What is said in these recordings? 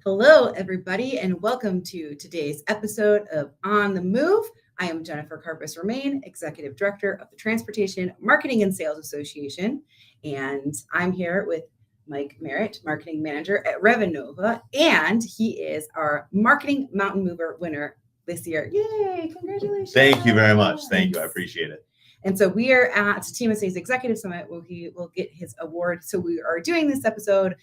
Hello, everybody, and welcome to today's episode of On the Move. I am Jennifer Carpus Romain, Executive Director of the Transportation Marketing and Sales Association, and I'm here with Mike Marut, Marketing Manager at Revenova, and he is our Marketing Mountain Mover winner this year. Yay! Congratulations! Thank you very much. Thank you. I appreciate it. And so we are at TMSA's Executive Summit where he will get his award. So we are doing this episode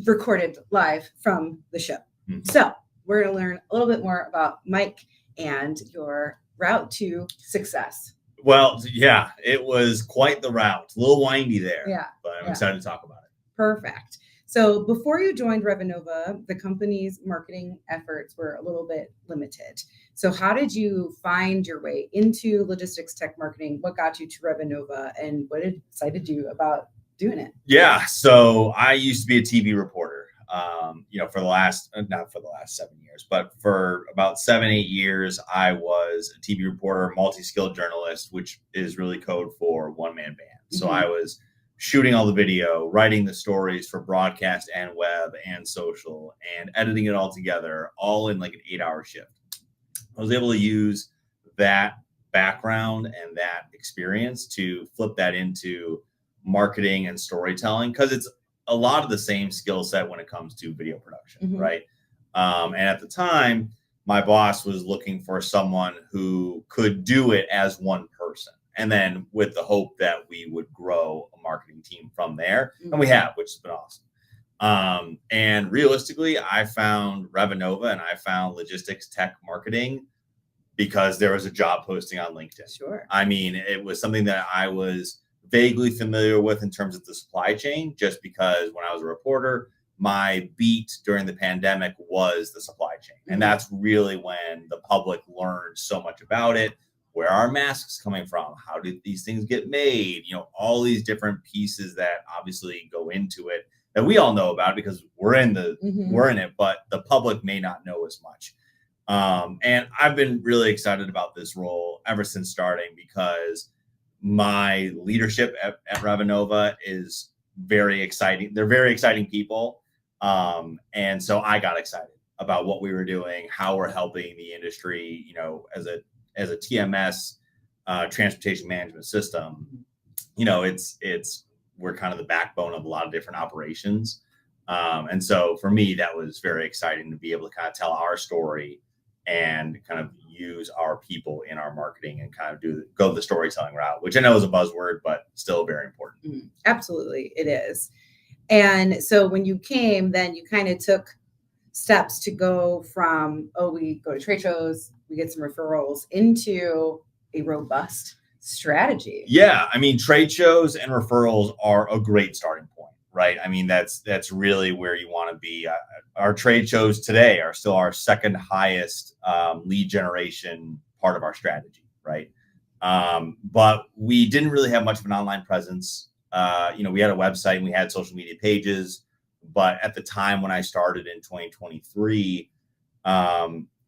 recorded live from the show. Mm-hmm. So we're going to learn a little bit more about Mike and your route to success. Well, yeah, it was quite the route. A little windy there. Yeah. But I'm excited to talk about it. Perfect. So before you joined Revenova, the company's marketing efforts were a little bit limited. So how did you find your way into logistics tech marketing? What got you to Revenova and what excited you about doing it? Yeah. So I used to be a TV reporter, for the last, not for the last 7 years, but for about 7-8 years, I was a TV reporter, multi-skilled journalist, which is really code for one-man band. Mm-hmm. So I was shooting all the video, writing the stories for broadcast and web and social, and editing it all together, all in like an 8-hour shift. I was able to use that background and that experience to flip that into marketing and storytelling, because it's a lot of the same skill set when it comes to video production, mm-hmm. right? And at the time, my boss was looking for someone who could do it as one person, and then with the hope that we would grow a marketing team from there, mm-hmm. and we have, which has been awesome. And realistically, I found Revenova and I found logistics tech marketing because there was a job posting on LinkedIn. Sure. I mean, it was something that I was vaguely familiar with in terms of the supply chain, just because when I was a reporter, my beat during the pandemic was the supply chain. Mm-hmm. And that's really when the public learned so much about it. Where are masks coming from? How did these things get made? All these different pieces that obviously go into it that we all know about because we're in it, but the public may not know as much. And I've been really excited about this role ever since starting, because my leadership at Revenova is very exciting. They're very exciting people. And so I got excited about what we were doing, how we're helping the industry, as a TMS, transportation management system. We're kind of the backbone of a lot of different operations. And so for me, that was very exciting to be able to kind of tell our story and kind of use our people in our marketing and kind of go the storytelling route, which I know is a buzzword, but still very important. Mm-hmm. Absolutely, it is. And so when you came, then you kind of took steps to go from, we go to trade shows, we get some referrals, into a robust strategy. Yeah, I mean, trade shows and referrals are a great starting point, right? I mean, that's really where you want to be. Our trade shows today are still our second highest lead generation part of our strategy, right? But we didn't really have much of an online presence. We had a website and we had social media pages, but at the time when I started in 2023,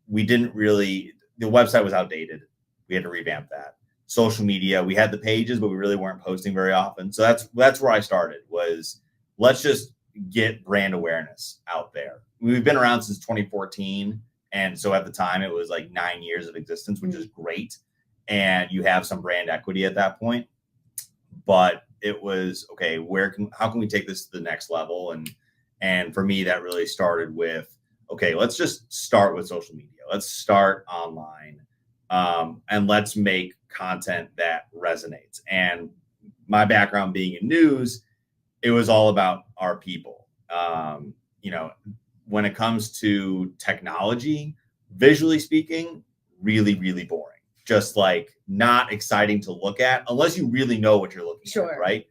we didn't really, the website was outdated. We had to revamp that. Social media, we had the pages, but we really weren't posting very often. So that's where I started, was let's just get brand awareness out there. We've been around since 2014. And so at the time it was like 9 years of existence, which is great. And you have some brand equity at that point, but it was, okay, how can we take this to the next level? And for me, that really started with, okay, let's just start with social media. Let's start online, and let's make content that resonates. And my background being in news, it was all about our people. When it comes to technology, visually speaking, really, really boring. Just like not exciting to look at unless you really know what you're looking at, right?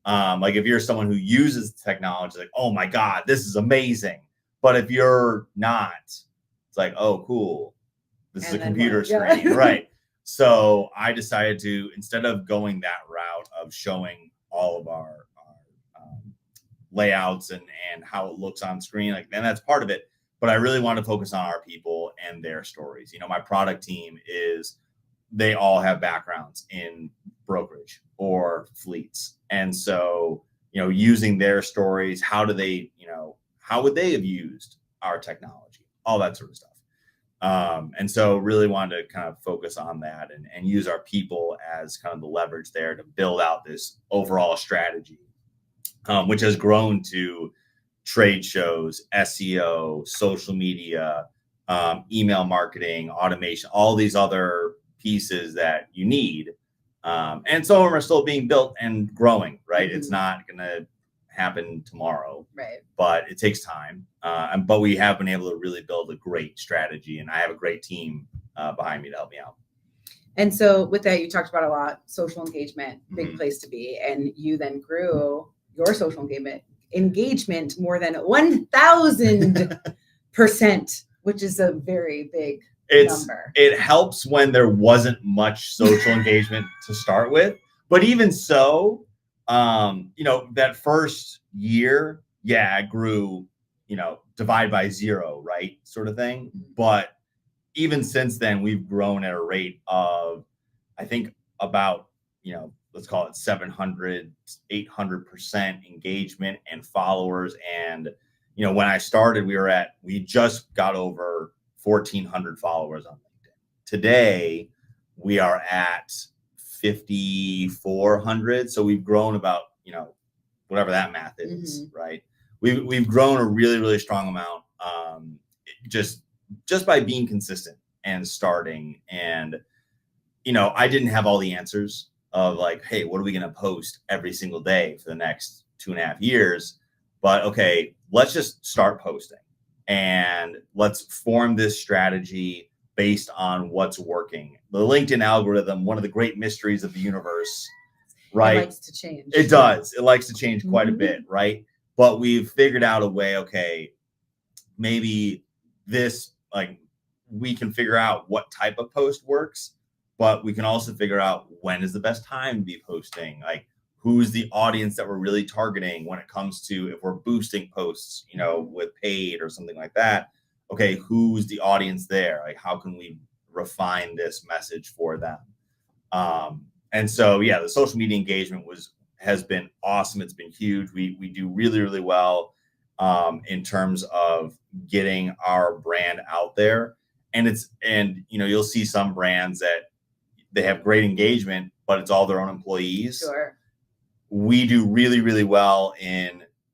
Like if you're someone who uses technology, like, oh my God, this is amazing. But if you're not, it's like, oh, cool. This is a computer screen, right? So I decided to, instead of going that route of showing all of our layouts and how it looks on screen, like, and that's part of it, but I really want to focus on our people and their stories. My product team they all have backgrounds in brokerage or fleets. And so, using their stories, how would they have used our technology, all that sort of stuff. And so really wanted to kind of focus on that and use our people as kind of the leverage there to build out this overall strategy, which has grown to trade shows, SEO, social media, email marketing, automation, all these other pieces that you need. And some of them are still being built and growing, right? It's not going to happen tomorrow, right? But it takes time. But we have been able to really build a great strategy, and I have a great team behind me to help me out. And so with that, you talked about a lot, social engagement, big place to be. And you then grew your social engagement more than 1,000%, which is a very big number. It helps when there wasn't much social engagement to start with. But even so, that first year, it grew, divide by 0, right? Sort of thing. But even since then, we've grown at a rate of, I think, about, let's call it 700, 800% engagement and followers. And, when I started, we just got over 1,400 followers on LinkedIn. Today, we are at 5,400. So we've grown about, whatever that math is, right? We've grown a really, really strong amount, just by being consistent and starting. And, I didn't have all the answers of like, hey, what are we going to post every single day for the next 2.5 years? But okay, let's just start posting and let's form this strategy based on what's working. The LinkedIn algorithm, one of the great mysteries of the universe, right? It likes to change. It does. It likes to change quite a bit, right? But we've figured out a way, okay, maybe this, like, we can figure out what type of post works, but we can also figure out when is the best time to be posting, like who's the audience that we're really targeting when it comes to if we're boosting posts, with paid or something like that. Okay, who's the audience there? Like, how can we refine this message for them? And so, the social media engagement has been awesome. It's been huge. We do really, really well in terms of getting our brand out there. And you'll see some brands that they have great engagement, but it's all their own employees. Sure. We do really, really well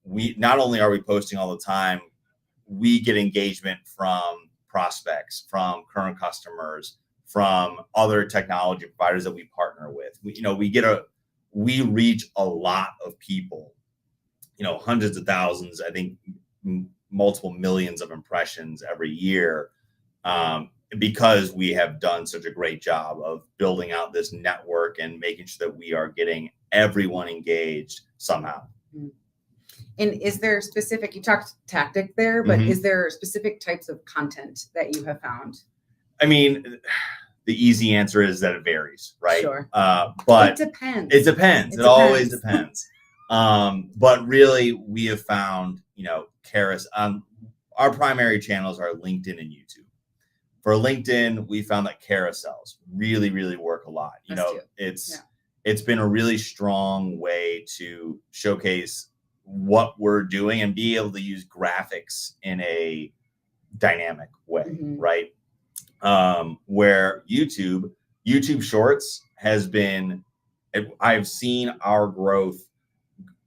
not only are we posting all the time, we get engagement from prospects, from current customers, from other technology providers that we partner with. We reach a lot of people, hundreds of thousands, I think multiple millions of impressions every year, because we have done such a great job of building out this network and making sure that we are getting everyone engaged somehow. And is there specific, you talked tactic there, but is there specific types of content that you have found? I mean, the easy answer is that it varies, right? Sure. But it depends. It depends. It always depends. But really, we have found, our primary channels are LinkedIn and YouTube. For LinkedIn, we found that carousels really, really work a lot. It's been a really strong way to showcase what we're doing and be able to use graphics in a dynamic way, right? Where YouTube Shorts has been, I've seen our growth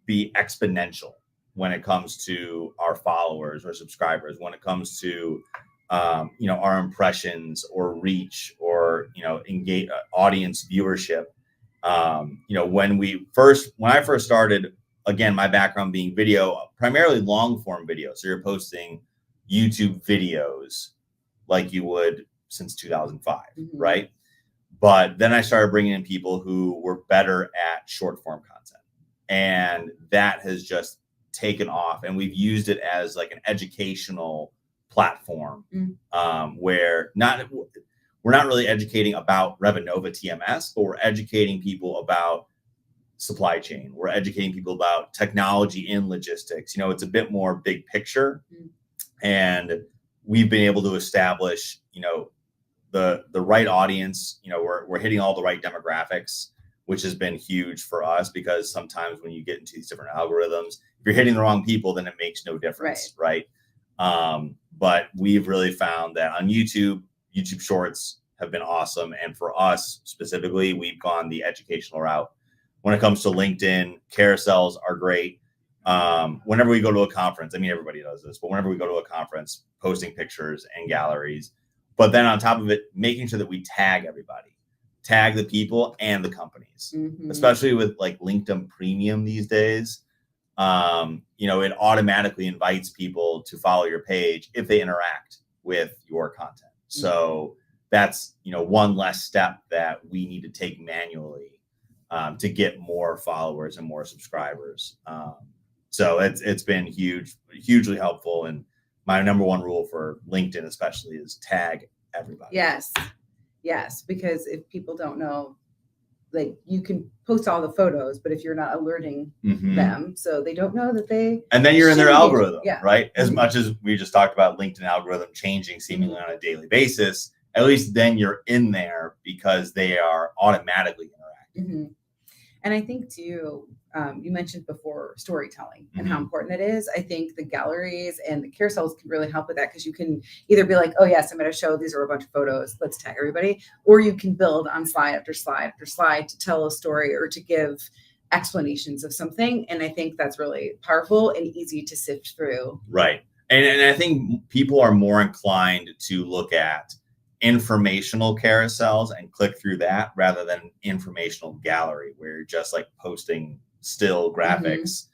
be exponential when it comes to our followers or subscribers, when it comes to our impressions or reach or engage audience viewership. When I first started, again, my background being video, primarily long form video. So you're posting YouTube videos like you would since 2005, right? But then I started bringing in people who were better at short form content, and that has just taken off. And we've used it as like an educational platform, where we're not really educating about Revenova TMS, but we're educating people about supply chain. We're educating people about technology in logistics. It's a bit more big picture, and we've been able to establish, the right audience. We're hitting all the right demographics, which has been huge for us, because sometimes when you get into these different algorithms, if you're hitting the wrong people, then it makes no difference, right? but we've really found that on YouTube Shorts have been awesome. And for us specifically, we've gone the educational route. When it comes to LinkedIn, carousels are great. Whenever we go to a conference, I mean, everybody does this, but whenever we go to a conference, posting pictures and galleries, but then on top of it, making sure that we tag everybody, tag the people and the companies, especially with like LinkedIn Premium these days. It automatically invites people to follow your page if they interact with your content. So that's, one less step that we need to take manually to get more followers and more subscribers. So it's been hugely helpful. And my number one rule for LinkedIn especially is tag everybody. Yes, because if people don't know, like, you can post all the photos, but if you're not alerting them, so they don't know that they. And then you're in their algorithm, right? As Mm-hmm. much as we just talked about LinkedIn algorithm changing seemingly on a daily basis, at least then you're in there because they are automatically interacting. And I think too, you mentioned before storytelling and how important it is. I think the galleries and the carousels can really help with that, because you can either be like, oh yes, I'm going to show, these are a bunch of photos, let's tag everybody, or you can build on slide after slide after slide to tell a story or to give explanations of something. And I think that's really powerful and easy to sift through. Right. And I think people are more inclined to look at informational carousels and click through that rather than informational gallery where you're just like posting still graphics.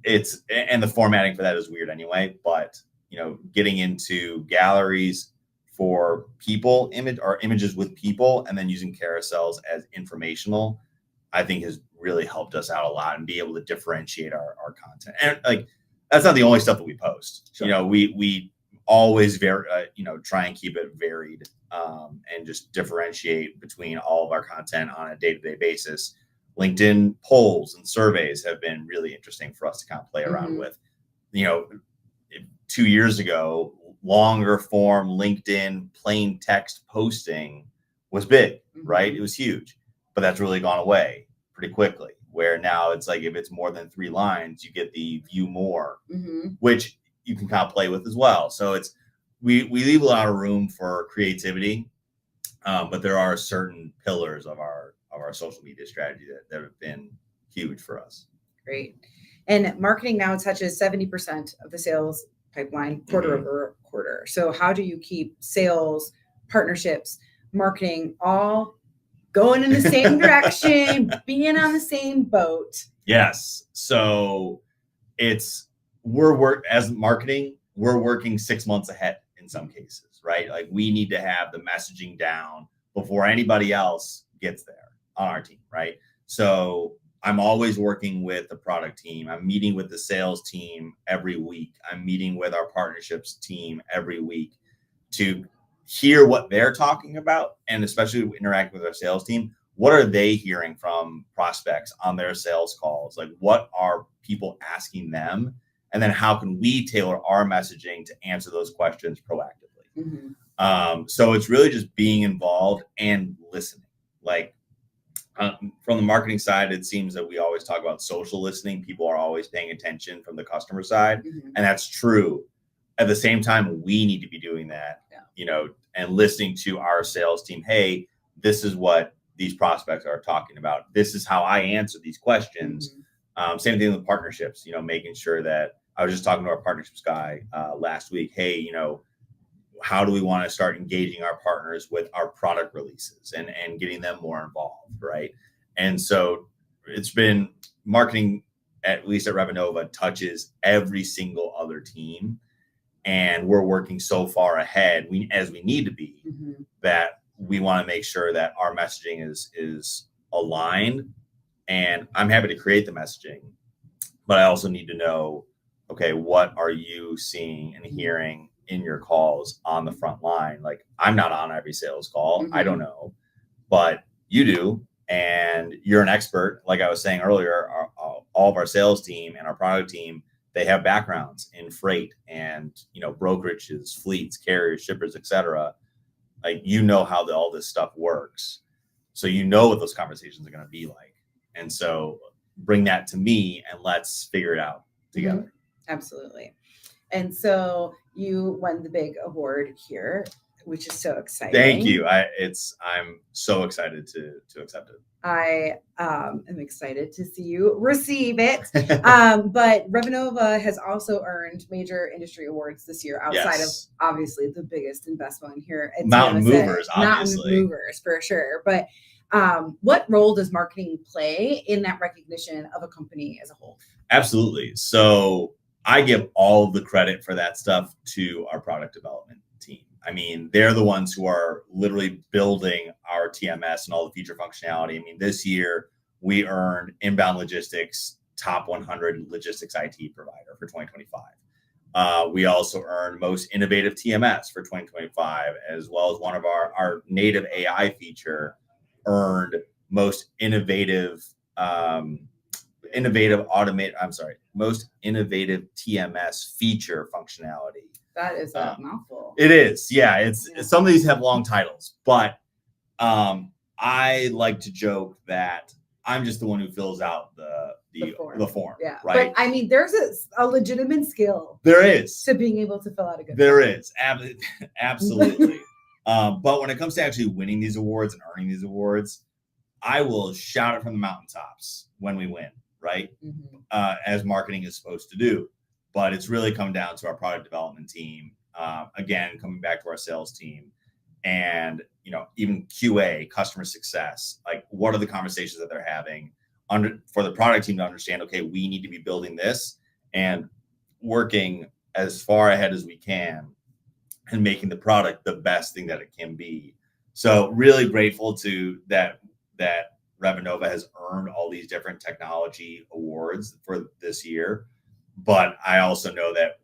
And the formatting for that is weird anyway, but getting into galleries for people images with people and then using carousels as informational, I think has really helped us out a lot and be able to differentiate our content. And like, that's not the only stuff that we post. Sure. We always try and keep it varied and just differentiate between all of our content on a day-to-day basis. LinkedIn polls and surveys have been really interesting for us to kind of play around with. 2 years ago, longer form LinkedIn plain text posting was big, right? It was huge, but that's really gone away pretty quickly, where now it's like, if it's more than 3 lines, you get the view more, which you can kind of play with as well. So we leave a lot of room for creativity, but there are certain pillars of our social media strategy that have been huge for us. Great. And marketing now touches 70% of the sales pipeline quarter over quarter. So how do you keep sales, partnerships, marketing all going in the same direction, being on the same boat? Yes. So as marketing, we're working 6 months ahead in some cases, right? Like, we need to have the messaging down before anybody else gets there on our team, right? So I'm always working with the product team. I'm meeting with the sales team every week. I'm meeting with our partnerships team every week to hear what they're talking about. And especially interacting with our sales team, what are they hearing from prospects on their sales calls? Like, what are people asking them? And then how can we tailor our messaging to answer those questions proactively? So it's really just being involved and listening. Like, from the marketing side, it seems that we always talk about social listening. People are always paying attention from the customer side. And that's true. At the same time, we need to be doing that, and listening to our sales team. Hey, this is what these prospects are talking about. This is how I answer these questions. Same thing with partnerships, making sure that I was just talking to our partnerships guy last week. Hey, how do we want to start engaging our partners with our product releases and getting them more involved, right? And so it's been marketing, at least at Revenova, touches every single other team. And we're working so far ahead, as we need to be, that we want to make sure that our messaging is aligned. And I'm happy to create the messaging, but I also need to know, okay, what are you seeing and hearing in your calls on the front line? Like, I'm not on every sales call. I don't know, but you do. And you're an expert. Like I was saying earlier, all of our sales team and our product team, they have backgrounds in freight and, brokerages, fleets, carriers, shippers, etc. Like, how all this stuff works. So what those conversations are going to be like. And so bring that to me and let's figure it out together. Absolutely. And so you won the big award here, which is so exciting. Thank you. I'm so excited to accept it. I am excited to see you receive it. But Revenova has also earned major industry awards this year outside of obviously the biggest investment here at Mountain TMSA. Movers, obviously. Mountain Movers for sure. But what role does marketing play in that recognition of a company as a whole? Absolutely. So I give all the credit for that stuff to our product development team. I mean, they're the ones who are literally building our TMS and all the feature functionality. I mean, this year we earned Inbound Logistics top 100 logistics IT provider for 2025. We also earned most innovative TMS for 2025, as well as one of our native AI feature earned most innovative most innovative TMS feature functionality. That is a mouthful. It is. Yeah. Some of these have long titles, but I like to joke that I'm just the one who fills out the form. Yeah. Right. But I mean, there's a legitimate skill. There is. To being able to fill out a good There form. is. Absolutely. But when it comes to actually winning these awards and earning these awards, I will shout it from the mountaintops when we win, right? Mm-hmm. As marketing is supposed to do. But it's really come down to our product development team. Again, coming back to our sales team and, even QA, customer success, like what are the conversations that they're having for the product team to understand, okay, we need to be building this and working as far ahead as we can and making the product the best thing that it can be. So really grateful to that Revenova has earned all these different technology awards for this year. But I also know that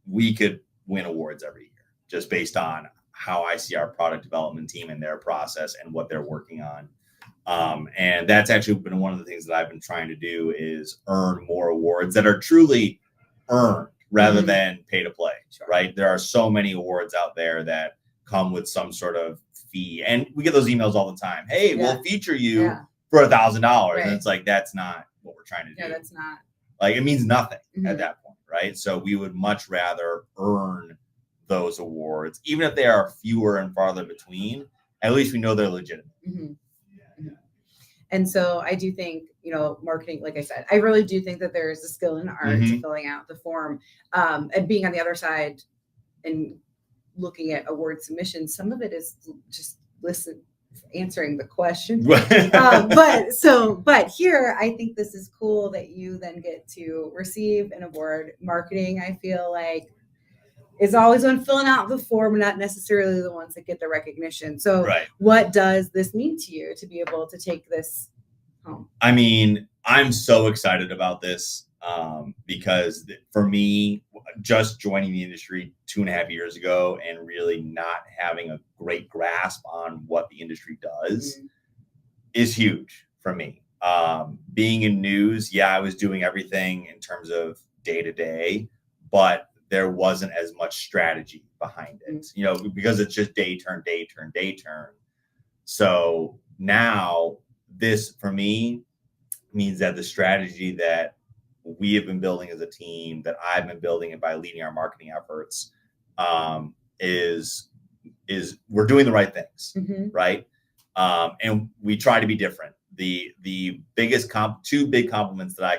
we could win awards every year just based on how I see our product development team and their process and what they're working on. And that's actually been one of the things that I've been trying to do is earn more awards that are truly earned rather than pay to play, right? There are so many awards out there that come with some sort of fee. And we get those emails all the time. Hey, we'll feature you for $1,000. Right. And it's like, that's not what we're trying to do. Yeah, that's not. Like, it means nothing at that point, right? So we would much rather earn those awards, even if they are fewer and farther between. At least we know they're legitimate. And so I do think, marketing, like I said, I really do think that there is a skill and art to filling out the form, and being on the other side and looking at award submissions. Some of it is just answering the question. But here, I think this is cool that you then get to receive an award. Marketing, I feel like, is always on filling out the form, not necessarily the ones that get the recognition. So what does this mean to you to be able to take this home? I mean, I'm so excited about this because for me, just joining the industry 2.5 years ago and really not having a great grasp on what the industry does is huge for me. Being in news, I was doing everything in terms of day to day, but there wasn't as much strategy behind it, because it's just day turn. So now this for me means that the strategy that we have been building as a team, that I've been building it by leading our marketing efforts, is we're doing the right things, right? And we try to be different. The biggest two big compliments that I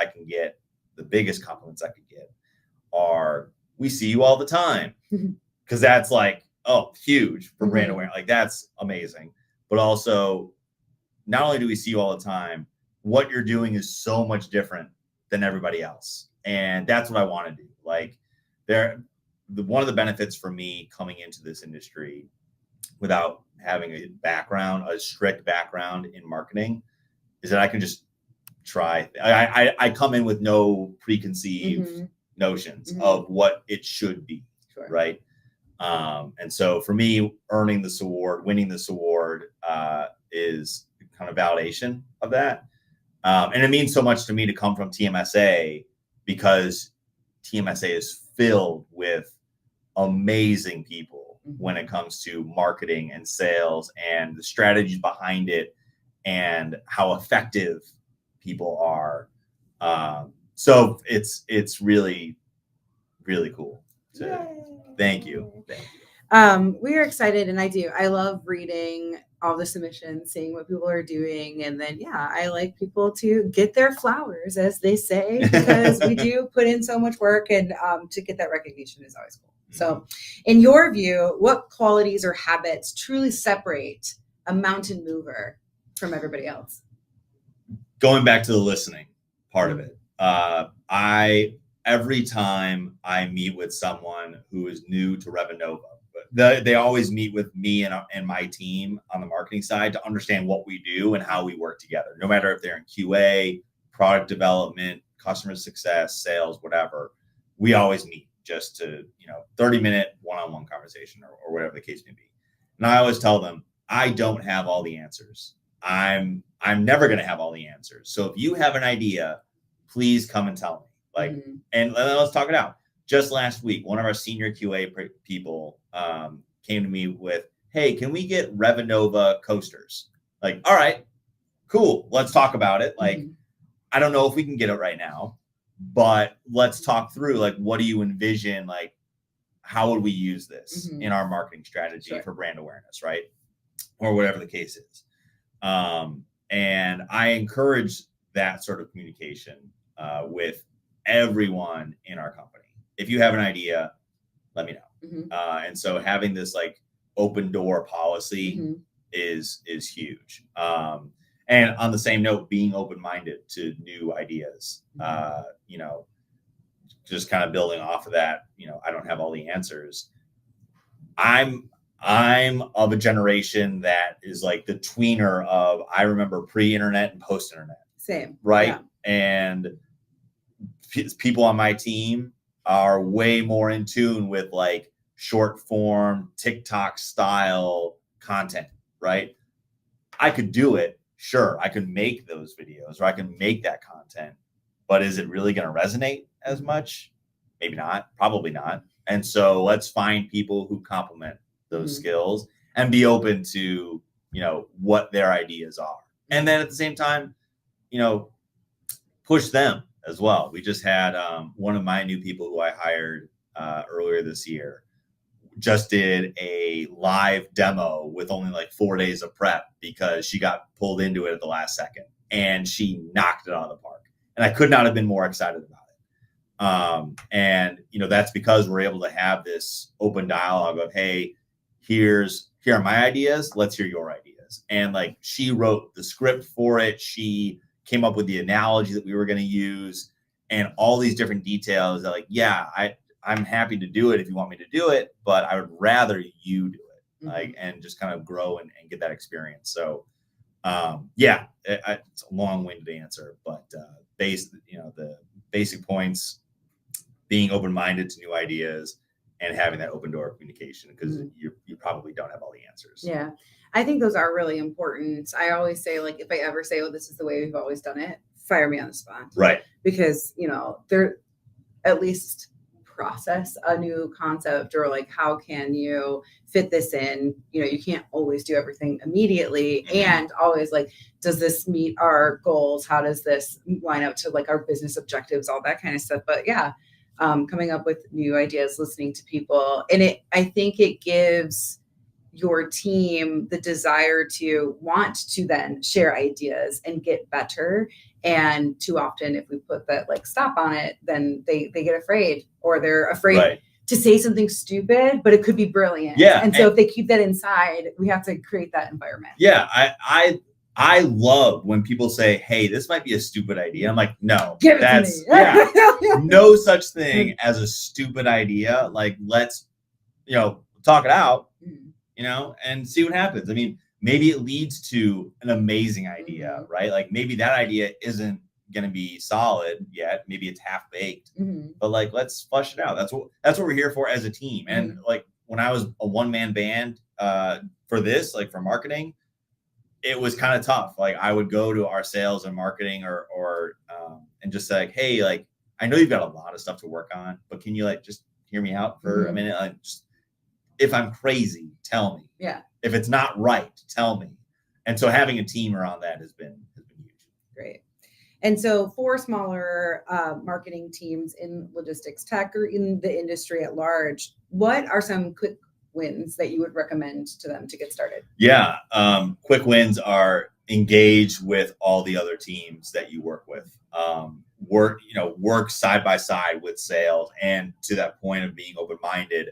can get, the biggest compliments I could get are, we see you all the time, because that's like, huge for brand awareness. Like, that's amazing. But also, not only do we see you all the time, what you're doing is so much different than everybody else. And that's what I want to do. Like, one of the benefits for me coming into this industry without having a strict background in marketing, is that I can just try. I come in with no preconceived notions of what it should be, right? And so for me, winning this award is kind of validation of that. And it means so much to me to come from TMSA, because TMSA is filled with amazing people when it comes to marketing and sales and the strategies behind it and how effective people are. So it's really really cool. Thank you. We are excited, and I love reading all the submissions, seeing what people are doing, and then I like people to get their flowers, as they say, because we do put in so much work, and to get that recognition is always cool. So, in your view, what qualities or habits truly separate a mountain mover from everybody else? Going back to the listening part of it, every time I meet with someone who is new to Revenova, they always meet with me and my team on the marketing side to understand what we do and how we work together. No matter if they're in QA, product development, customer success, sales, whatever, we always meet just to 30-minute one-on-one conversation or whatever the case may be. And I always tell them, I don't have all the answers. I'm never going to have all the answers. So if you have an idea, please come and tell me. And let's talk it out. Just last week, one of our senior QA people came to me with, hey, can we get Revenova coasters? Like, all right, cool. Let's talk about it. Like, I don't know if we can get it right now, but let's talk through, like, what do you envision? Like, how would we use this in our marketing strategy for brand awareness, right? Or whatever the case is. And I encourage that sort of communication with everyone in our company. If you have an idea, let me know. And so having this like open door policy is huge. And on the same note, being open-minded to new ideas, just kind of building off of that, I don't have all the answers. I'm of a generation that is like the tweener of, I remember pre-internet and post-internet. Same. Right. Yeah. And people on my team are way more in tune with like short form TikTok style content, right? I could do it. Sure. I could make those videos or I can make that content, but is it really going to resonate as much? Maybe not, probably not. And so let's find people who complement those skills and be open to, what their ideas are. And then at the same time, push them as well. We just had one of my new people who I hired earlier this year just did a live demo with only like 4 days of prep because she got pulled into it at the last second and she knocked it out of the park. And I could not have been more excited about it. And that's because we're able to have this open dialogue of, hey, here are my ideas. Let's hear your ideas. And like she wrote the script for it. She came up with the analogy that we were going to use and all these different details that like, I'm happy to do it if you want me to do it, but I would rather you do it, like, and just kind of grow and get that experience. So, it's a long-winded answer, but the basic points, being open-minded to new ideas and having that open door of communication, because you probably don't have all the answers. Yeah. I think those are really important. I always say, like, if I ever say, oh, this is the way we've always done it, fire me on the spot. Right. Because, they're at least process a new concept or like, how can you fit this in? You can't always do everything immediately and always like, does this meet our goals? How does this line up to like our business objectives, all that kind of stuff. But coming up with new ideas, listening to people. And I think it gives your team the desire to want to then share ideas and get better. And too often, if we put that like stop on it, then they get afraid, or they're afraid to say something stupid, but it could be brilliant. Yeah. And so if they keep that inside, we have to create that environment. Yeah. I love when people say, hey, this might be a stupid idea. I'm like, no, that's no such thing as a stupid idea. Like, let's, talk it out, and see what happens. I mean, maybe it leads to an amazing idea, right? Like maybe that idea isn't going to be solid yet. Maybe it's half baked, but like, let's flush it out. That's what we're here for as a team. And like when I was a one-man band for this, like for marketing, it was kind of tough. Like I would go to our sales and marketing or and just say, like, hey, like, I know you've got a lot of stuff to work on, but can you like just hear me out for a minute? Like, just, if I'm crazy, tell me. Yeah. If it's not right, tell me. And so having a team around that has been huge. Great. And so for smaller marketing teams in logistics tech or in the industry at large, what are some quick wins that you would recommend to them to get started? Yeah. Quick wins are engage with all the other teams that you work with. Work side by side with sales, and to that point of being open-minded,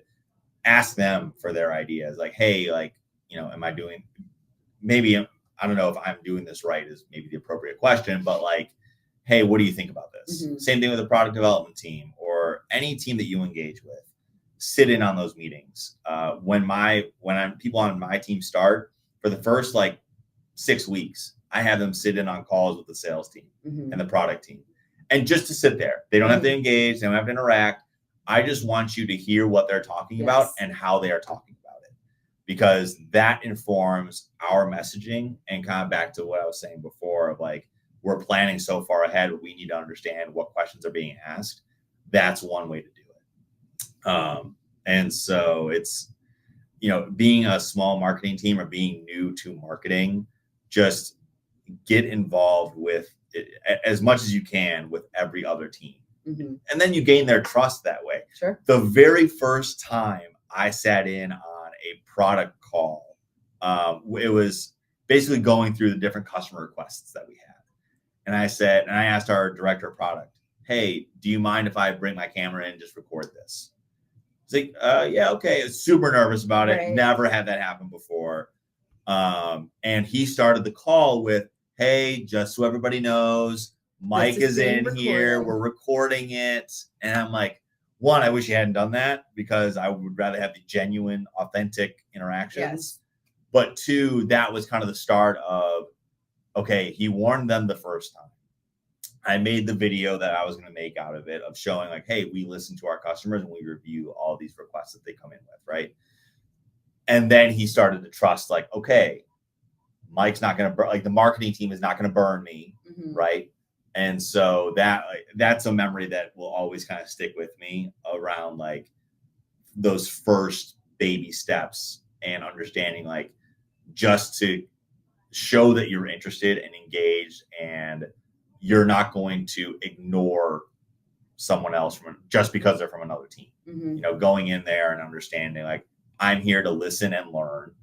ask them for their ideas. Like, hey, like, am I doing, maybe, I don't know if I'm doing this right is maybe the appropriate question, but like, hey, what do you think about this? Mm-hmm. Same thing with the product development team or any team that you engage with. Sit in on those meetings. When people on my team start, for the first like 6 weeks, I have them sit in on calls with the sales team Mm-hmm. and the product team. And just to sit there. They don't have to engage, they don't have to interact. I just want you to hear what they're talking about and how they are talking about it, because that informs our messaging. And kind of back to what I was saying before of like, we're planning so far ahead, we need to understand what questions are being asked. That's one way to do it. And so it's, being a small marketing team or being new to marketing, just get involved with it as much as you can with every other team. Mm-hmm. And then you gain their trust that way. Sure. The very first time I sat in on a product call, it was basically going through the different customer requests that we had. And I asked our director of product, hey, do you mind if I bring my camera in and just record this? He's like, yeah, okay. Super nervous about it. Right. Never had that happen before. And he started the call with, hey, just so everybody knows, Mike is in here. We're recording it. And I'm like, one, I wish he hadn't done that, because I would rather have the genuine, authentic interactions. Yes. But two, that was kind of the start of, okay, he warned them the first time. I made the video that I was going to make out of it, of showing like, hey, we listen to our customers and we review all these requests that they come in with, right? And then he started to trust, like, okay, Mike's not going to like, the marketing team is not going to burn me, Mm-hmm. right? And so that's a memory that will always kind of stick with me around like those first baby steps and understanding, like, just to show that you're interested and engaged, and you're not going to ignore someone else just because they're from another team. Mm-hmm. Going in there and understanding, like, I'm here to listen and learn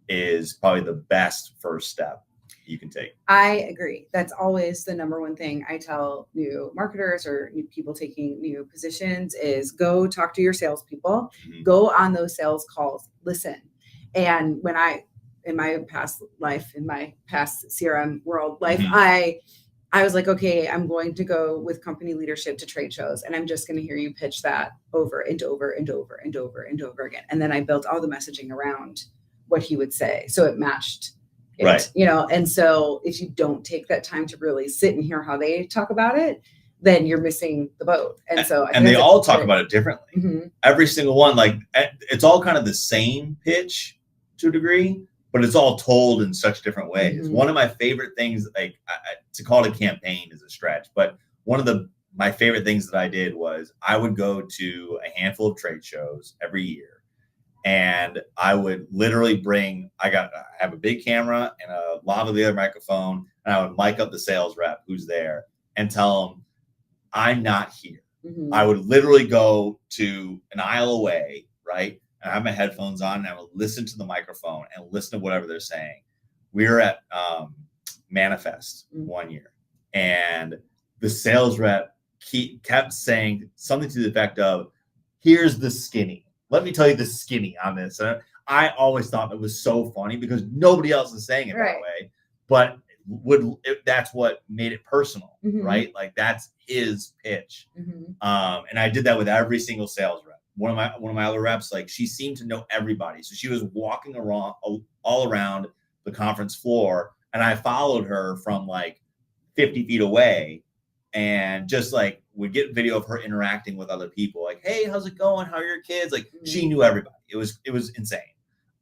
is probably the best first step you can take. I agree. That's always the number one thing I tell new marketers or new people taking new positions is go talk to your salespeople, Mm-hmm. go on those sales calls, listen. And when in my past life, in my past CRM world life, Mm-hmm. I was like, okay, I'm going to go with company leadership to trade shows, and I'm just going to hear you pitch that over and over and over and over and over again. And then I built all the messaging around what he would say, so it matched it, right? And so if you don't take that time to really sit and hear how they talk about it, then you're missing the boat. And so, and they all talk about it differently. Mm-hmm. Every single one, like, it's all kind of the same pitch to a degree, but it's all told in such different ways. Mm-hmm. One of my favorite things, like, to call it a campaign is a stretch, but one of my favorite things that I did was I would go to a handful of trade shows every year, and I would literally I have a big camera and a lavalier microphone, and I would mic up the sales rep who's there and tell them, I'm not here. Mm-hmm. I would literally go to an aisle away, right? And I have my headphones on, and I would listen to the microphone and listen to whatever they're saying. We were at Manifest one year, and the sales rep kept saying something to the effect of, here's the skinny. Let me tell you the skinny on this. And I always thought it was so funny because nobody else is saying it that way. But that's what made it personal, mm-hmm. right? Like, that's his pitch. Mm-hmm. And I did that with every single sales rep. One of my other reps, like, she seemed to know everybody. So she was walking around all around the conference floor, and I followed her from like 50 feet away, and just like would get video of her interacting with other people. Like, hey, how's it going? How are your kids? Like, mm-hmm. She knew everybody. It was insane.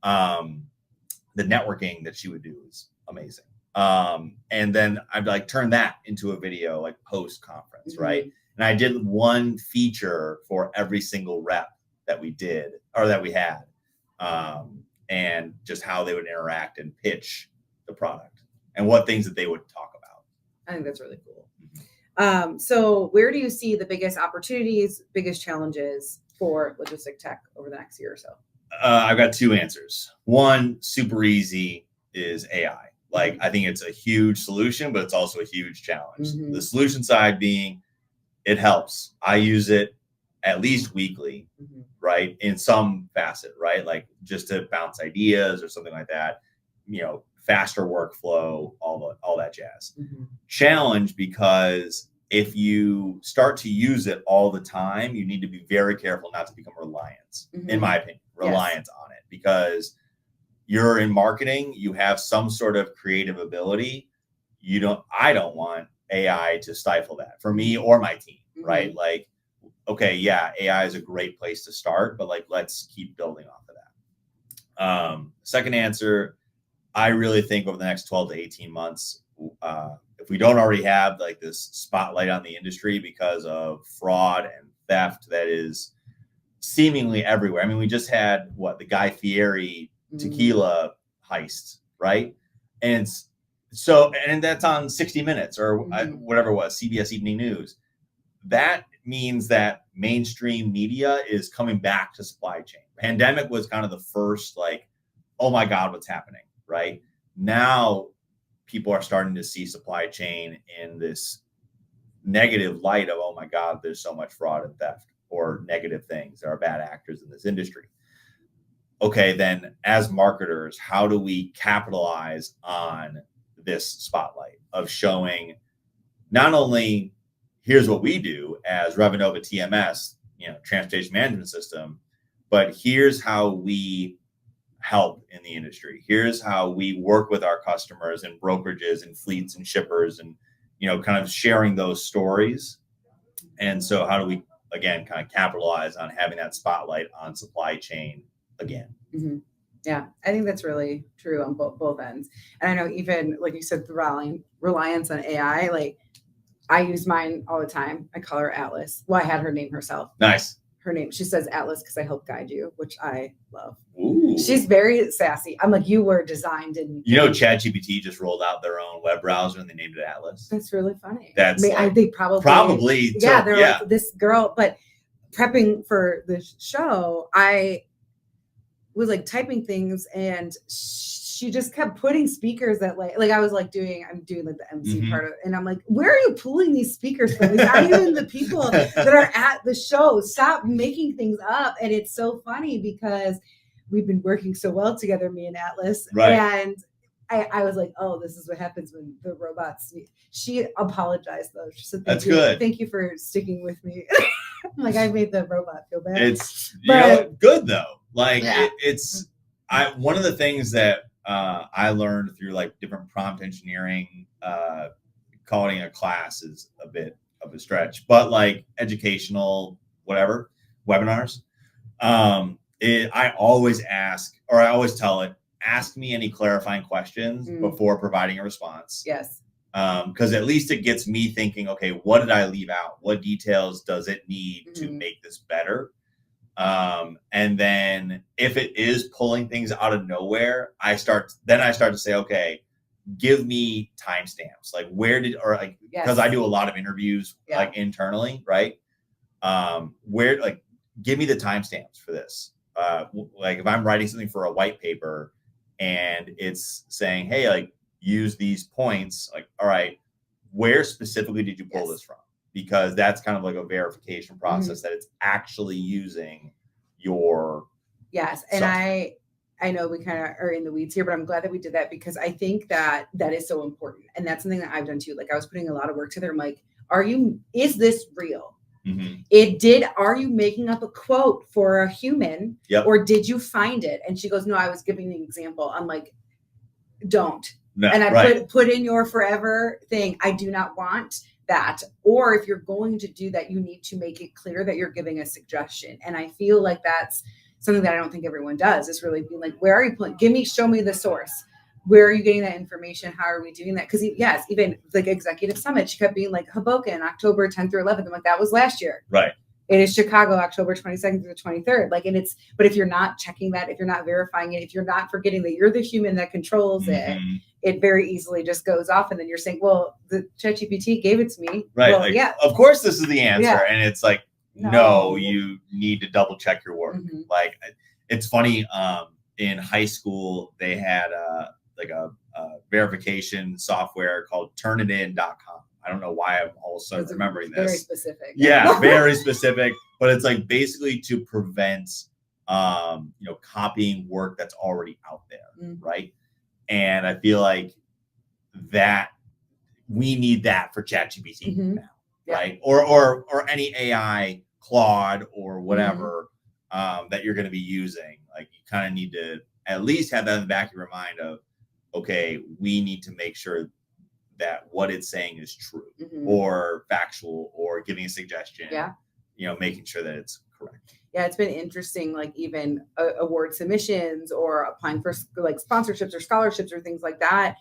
The networking that she would do was amazing. And then I'd like turn that into a video, like, post conference, mm-hmm. right? And I did one feature for every single rep that we did or that we had, and just how they would interact and pitch the product and what things that they would talk about. I think that's really cool. So where do you see the biggest opportunities, biggest challenges for logistic tech over the next year or so? I've got two answers. One, super easy, is AI. Like, I think it's a huge solution, but it's also a huge challenge. Mhm. The solution side being, it helps. I use it at least weekly, right? In some facet, right? Like just to bounce ideas or something like that, faster workflow, all that jazz. Challenge, because if you start to use it all the time, you need to be very careful not to become reliant, in my opinion, reliant on it, because you're in marketing, you have some sort of creative ability. I don't want AI to stifle that for me or my team, right? Like, okay, yeah, AI is a great place to start, but like, let's keep building off of that. Second answer, I really think over the next 12 to 18 months, if we don't already have like this spotlight on the industry because of fraud and theft that is seemingly everywhere. I mean, we just had the Guy Fieri tequila heist, right? And that's on 60 Minutes or whatever it was, CBS Evening News. That means that mainstream media is coming back to supply chain. Pandemic was kind of the first, like, oh my God, what's happening, right? Now people are starting to see supply chain in this negative light of, oh my God, there's so much fraud and theft or negative things. There are bad actors in this industry. Okay, then as marketers, how do we capitalize on this spotlight of showing not only here's what we do as Revenova TMS, transportation management system, but here's how we help in the industry. Here's how we work with our customers and brokerages and fleets and shippers and, kind of sharing those stories. And so how do we, again, kind of capitalize on having that spotlight on supply chain again? Yeah, I think that's really true on both ends. And I know even, like you said, the reliance on AI, like I use mine all the time. I call her Atlas. Well, I had her name herself. Nice. Her name, she says Atlas because I help guide you, which I love. Ooh. She's very sassy. I'm like, you were designed in. ChatGPT just rolled out their own web browser and they named it Atlas. That's really funny. That's they probably yeah. They're like this girl. But prepping for the show, I was like typing things and she just kept putting speakers that like I was like I'm doing like the MC part of it. And I'm like, where are you pulling these speakers from? These aren't even the people that are at the show. Stop making things up. And it's so funny because we've been working so well together, me and Atlas. Right. And I was like, oh, this is what happens when the robots. She apologized though. She said, that's good. Thank you for sticking with me. Like I made the robot feel bad. It's good though. Like one of the things that I learned through like different prompt engineering, calling a class is a bit of a stretch, but like educational, whatever, webinars. I always tell it, ask me any clarifying questions before providing a response. Yes. Because at least it gets me thinking, okay, what did I leave out? What details does it need to make this better? And then if it is pulling things out of nowhere, I start to say, okay, give me timestamps. Like because I do a lot of interviews like internally, right? Give me the timestamps for this. Like if I'm writing something for a white paper and it's saying, hey, like use these points, like, all right, where specifically did you pull this from? Because that's kind of like a verification process that it's actually using your and I know we kind of are in the weeds here, but I'm glad that we did that because I think that is so important. And that's something that I've done too. Like I was putting a lot of work to there. I'm like, is this real? Are you making up a quote for a human or did you find it? And she goes, no, I was giving an example. I'm like, don't. No, and I put in your forever thing. I do not want that. Or if you're going to do that, you need to make it clear that you're giving a suggestion. And I feel like that's something that I don't think everyone does, is really being like, where are you pulling? Show me the source. Where are you getting that information? How are we doing that? Because even like Executive Summit, she kept being like Hoboken, October 10th or 11th. I'm like, that was last year. Right. It is Chicago, October 22nd through the 23rd. Like, and it's, but if you're not checking that, if you're not verifying it, if you're not forgetting that you're the human that controls it, it very easily just goes off. And then you're saying, well, the ChatGPT gave it to me. Right. Well, like, yeah. Of course this is the answer. Yeah. And it's like, no, you need to double check your work. Like, it's funny. In high school, they had a verification software called turnitin.com. I don't know why I'm also remembering this. Very specific. Yeah, very specific. But it's like basically to prevent, copying work that's already out there, right? And I feel like that we need that for ChatGPT now, right? Or any AI, Claude or whatever that you're going to be using. Like, you kind of need to at least have that in the back of your mind of, okay, we need to make sure that what it's saying is true or factual or giving a suggestion. Yeah. Making sure that it's correct. Yeah, it's been interesting, like even award submissions or applying for like sponsorships or scholarships or things like that.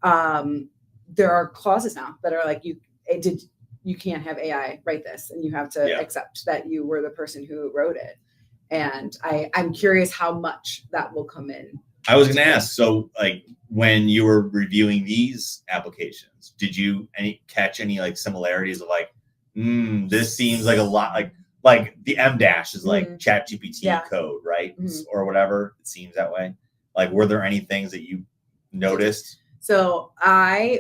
There are clauses now that are like, you can't have AI write this, and you have to accept that you were the person who wrote it. And I'm curious how much that will come in. I was going to ask, so like when you were reviewing these applications, did you catch any like similarities of like, this seems like a lot like the M dash is like ChatGPT code, right? Or whatever. It seems that way. Like, were there any things that you noticed? So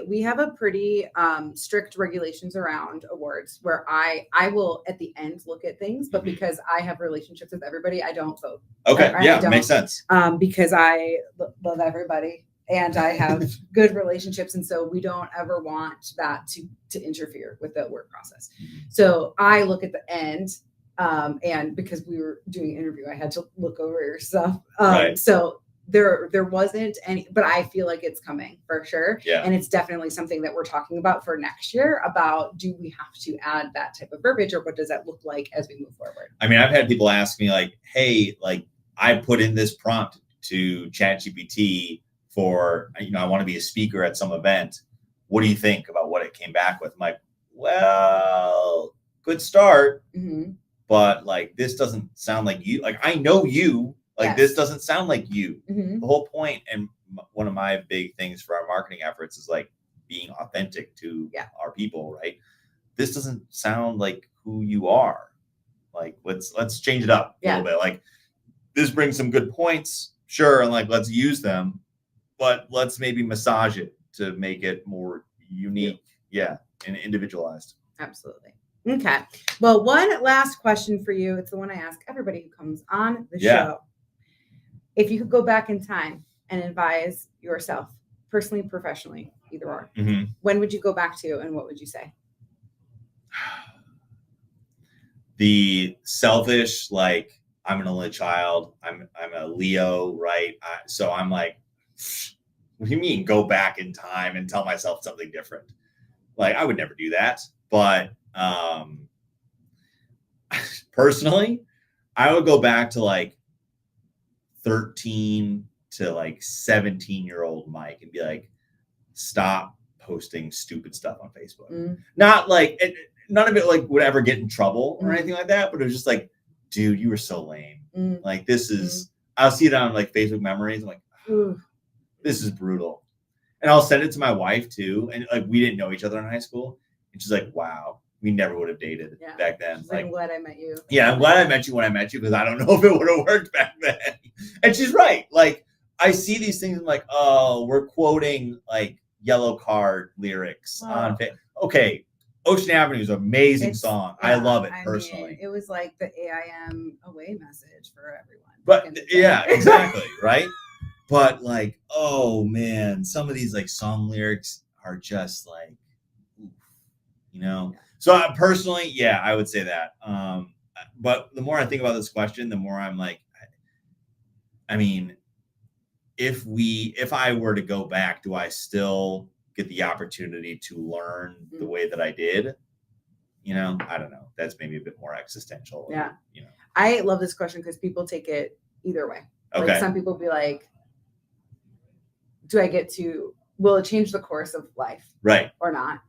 we have a pretty strict regulations around awards where I will at the end look at things, but because I have relationships with everybody, I don't vote. Okay, makes sense. Because I love everybody and I have good relationships, and so we don't ever want that to interfere with the award process. So I look at the end, and because we were doing an interview, I had to look over your stuff. Right. So there wasn't any, but I feel like it's coming for sure. Yeah. And it's definitely something that we're talking about for next year about, do we have to add that type of verbiage, or what does that look like as we move forward? I mean, I've had people ask me like, hey, like I put in this prompt to ChatGPT for, I want to be a speaker at some event. What do you think about what it came back with? I'm like, well, good start. But like, this doesn't sound like you. Like, I know you. Like, this doesn't sound like you. The whole point, and one of my big things for our marketing efforts is like being authentic to our people, right? This doesn't sound like who you are. Like, let's change it up a little bit. Like, this brings some good points, sure, and like let's use them, but let's maybe massage it to make it more unique, and individualized. Absolutely. Okay. Well, one last question for you. It's the one I ask everybody who comes on the show. If you could go back in time and advise yourself, personally, professionally, either or, when would you go back to, and what would you say? The selfish, like, I'm an only child. I'm a Leo, right? So I'm like, what do you mean go back in time and tell myself something different? Like, I would never do that. But personally, I would go back to like 13 to like 17-year-old Mike and be like, stop posting stupid stuff on Facebook. Not like none of it like would ever get in trouble or anything like that, but it was just like, dude, you were so lame. Like, this is, I'll see it on like Facebook memories. I'm like, this is brutal. And I'll send it to my wife too. And like, we didn't know each other in high school. And she's like, wow, we never would have dated back then. Like, I'm glad I met you. Yeah, I'm glad I met you when I met you, because I don't know if it would have worked back then. And she's right. Like, I see these things, I'm like, oh, we're quoting like Yellow Card lyrics on Facebook. Okay, Ocean Avenue is an amazing song. I love it personally. It was like the AIM away message for everyone. But yeah, exactly, right? But like, oh man, some of these like song lyrics are just like, So personally, I would say that. But the more I think about this question, the more I'm like, I mean, if I were to go back, do I still get the opportunity to learn the way that I did? I don't know. That's maybe a bit more existential. Yeah. I love this question because people take it either way. Okay. Like, some people be like, will it change the course of life? Right. Or not?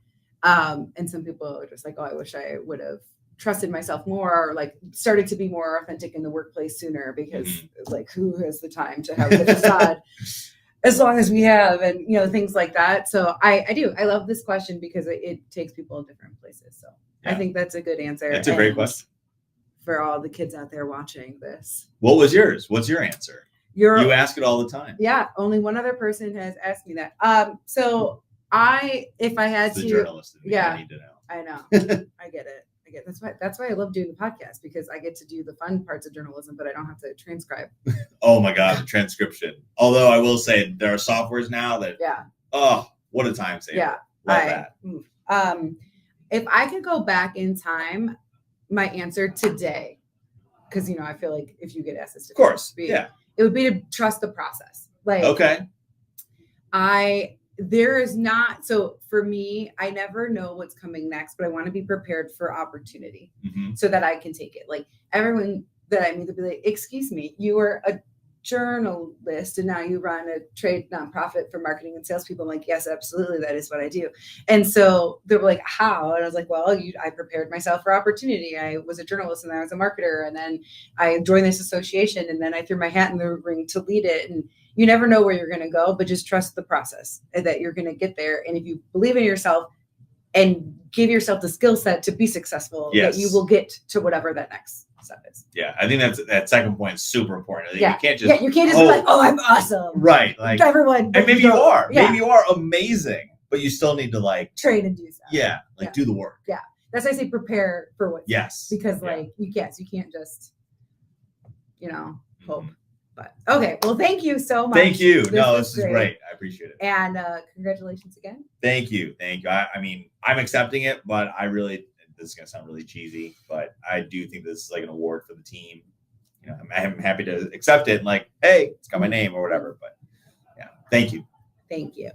And some people are just like, oh, I wish I would have trusted myself more, or like started to be more authentic in the workplace sooner, because like who has the time to have the facade as long as we have, and you know, things like that. So I love this question because it takes people in different places. So I think that's a good answer. It's a great question for all the kids out there watching this. What was yours? What's your answer? You ask it all the time. Yeah, only one other person has asked me that. So if I had the to, journalist in me, yeah, I need to know. I know. I get it. That's why I love doing the podcast, because I get to do the fun parts of journalism, but I don't have to transcribe. Oh my God, the transcription. Although I will say there are softwares now that, oh, what a time saver. Yeah, love that. If I could go back in time, my answer today, because you know, I feel like if you get asked this, of course, it would be to trust the process. Like, there is not, so for me, I never know what's coming next, but I want to be prepared for opportunity so that I can take it. Like, everyone that I meet will be like, excuse me, you were a journalist and now you run a trade nonprofit for marketing and salespeople. I'm like, yes, absolutely. That is what I do. And so they were like, how? And I was like, well, I prepared myself for opportunity. I was a journalist and I was a marketer. And then I joined this association, and then I threw my hat in the ring to lead it. And you never know where you're going to go, but just trust the process and that you're going to get there. And if you believe in yourself and give yourself the skill set to be successful, that you will get to whatever that next step is. Yeah, I think that second point is super important. You can't just be like, oh, I'm awesome. Right. Like everyone. And maybe you are. Yeah. Maybe you are amazing, but you still need to like train and do stuff. Yeah. Do the work. Yeah. That's why I say prepare for what. Yes. Because you can't just, hope. But okay. Well, thank you so much. Thank you. This is great. I appreciate it. And congratulations again. Thank you. I mean, I'm accepting it, but this is going to sound really cheesy, but I do think this is like an award for the team. You know, I'm happy to accept it and like, hey, it's got my name or whatever, but yeah, thank you. Thank you.